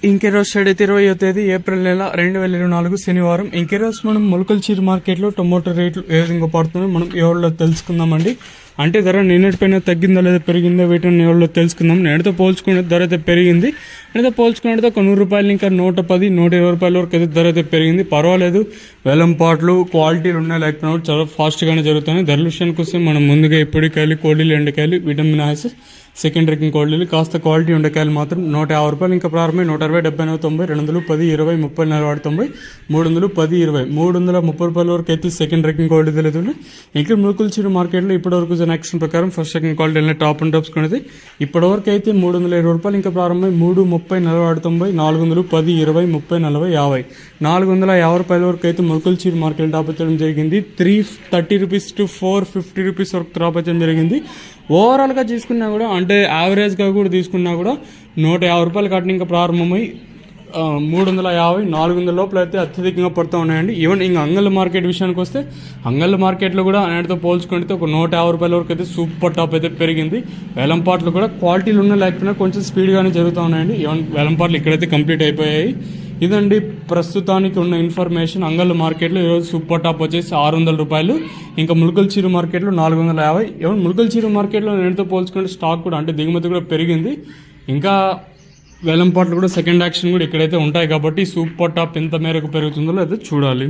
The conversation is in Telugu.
ఇంకెరోజు సైడ్ అయితే 20వ తేదీ ఏప్రిల్ నెల 2024 శనివారం. ఇంకెరోజు మనం మొలకల్చీరు మార్కెట్లో టొమాటో రేట్లు ఏ విధంగా పడుతుందో మనం ఎవరిలో తెలుసుకుందామండి. అంటే ధర నిన్నటిపైన తగ్గిందా లేదా పెరిగిందా వీటిని ఎవరిలో తెలుసుకుందాం. నేటితో పోల్చుకునే ధర అయితే పెరిగింది. నేటితో పోల్చుకునేది ఒక 100 రూపాయలు ఇంకా 110, 120 రూపాయల వరకు అయితే ధర అయితే పెరిగింది. పర్వాలేదు, వేలంపాట్లు క్వాలిటీలు ఉన్నాయి లేకపోయినా చాలా ఫాస్ట్గానే జరుగుతున్నాయి. ధరల విషయానికి వస్తే మనం ముందుగా ఎప్పటికాయలు, కోడీలు, ఎండకాయలు, విటమిన్ హాస్ సెకండ్ రేకింగ్ కోడీలు, కాస్త క్వాలిటీ ఉండకాయలు మాత్రం 150 రూపాయలు ఇంకా ప్రారంభమై 160, 70, 90, 200, 10, 20, 30, 40, 90, 300, 10, 20, 330 రూపాయల వరకు అయితే సెకండ్ రేకింగ్ క్వాలిటీ తెలియదు. ఇంకా మొలకల్చీరు మార్కెట్లో ఇప్పటివరకు యాక్షన్ ప్రకారం first second quality top and tops కొనేది ఇప్పటివరకు అయితే 320 రూపాయలు ఇంకా ప్రారంభమై 3, 30, 40, 90, 400, 10, 20, 30, 40, 50, 450 రూపాయల వరకు అయితే మొలకల్చీరు మార్కెట్ టాప్ చేయడం జరిగింది. 330 రూపీస్ టు 450 రూపీస్ వరకు టాప్ చేయడం జరిగింది. ఓవరాల్గా తీసుకున్నా కూడా, అంటే యావరేజ్గా కూడా తీసుకున్నా కూడా 150 రూపాయలు కట్టిన ఇంకా ప్రారంభమై 350, 400 లోపల అయితే అత్యధికంగా పడుతూ ఉన్నాయండి. ఈవెన్ ఇంకా అంగళ్ళ మార్కెట్ విషయానికి వస్తే అంగళ్ళ మార్కెట్లో కూడా అన్నిటితో పోల్చుకుంటే ఒక 150 రూపాయల వరకు అయితే సూపర్ టాప్ అయితే పెరిగింది. వేలంపాట్లు కూడా క్వాలిటీలు ఉన్నా లేకపోయినా కొంచెం స్పీడ్గానే జరుగుతూ ఉన్నాయండి. ఈవెన్ వేలంపాట్లు ఇక్కడైతే కంప్లీట్ అయిపోయాయి. ఇదండి ప్రస్తుతానికి ఉన్న ఇన్ఫర్మేషన్. అంగళ్ళ మార్కెట్లో ఈరోజు సూపర్ టాప్ వచ్చేసి 600 రూపాయలు, ఇంకా ములకల్చీరు మార్కెట్లో 450. ఈవెన్ ములకల్చీరు మార్కెట్లో నేటితో పోల్చుకుంటే స్టాక్ కూడా, అంటే దిగుమతి కూడా పెరిగింది. ఇంకా వేలంపాట్లు కూడా సెకండ్ యాక్షన్ కూడా ఇక్కడైతే ఉంటాయి కాబట్టి సూపర్ టాప్ ఎంత మేరకు పెరుగుతుందో అయితే చూడాలి.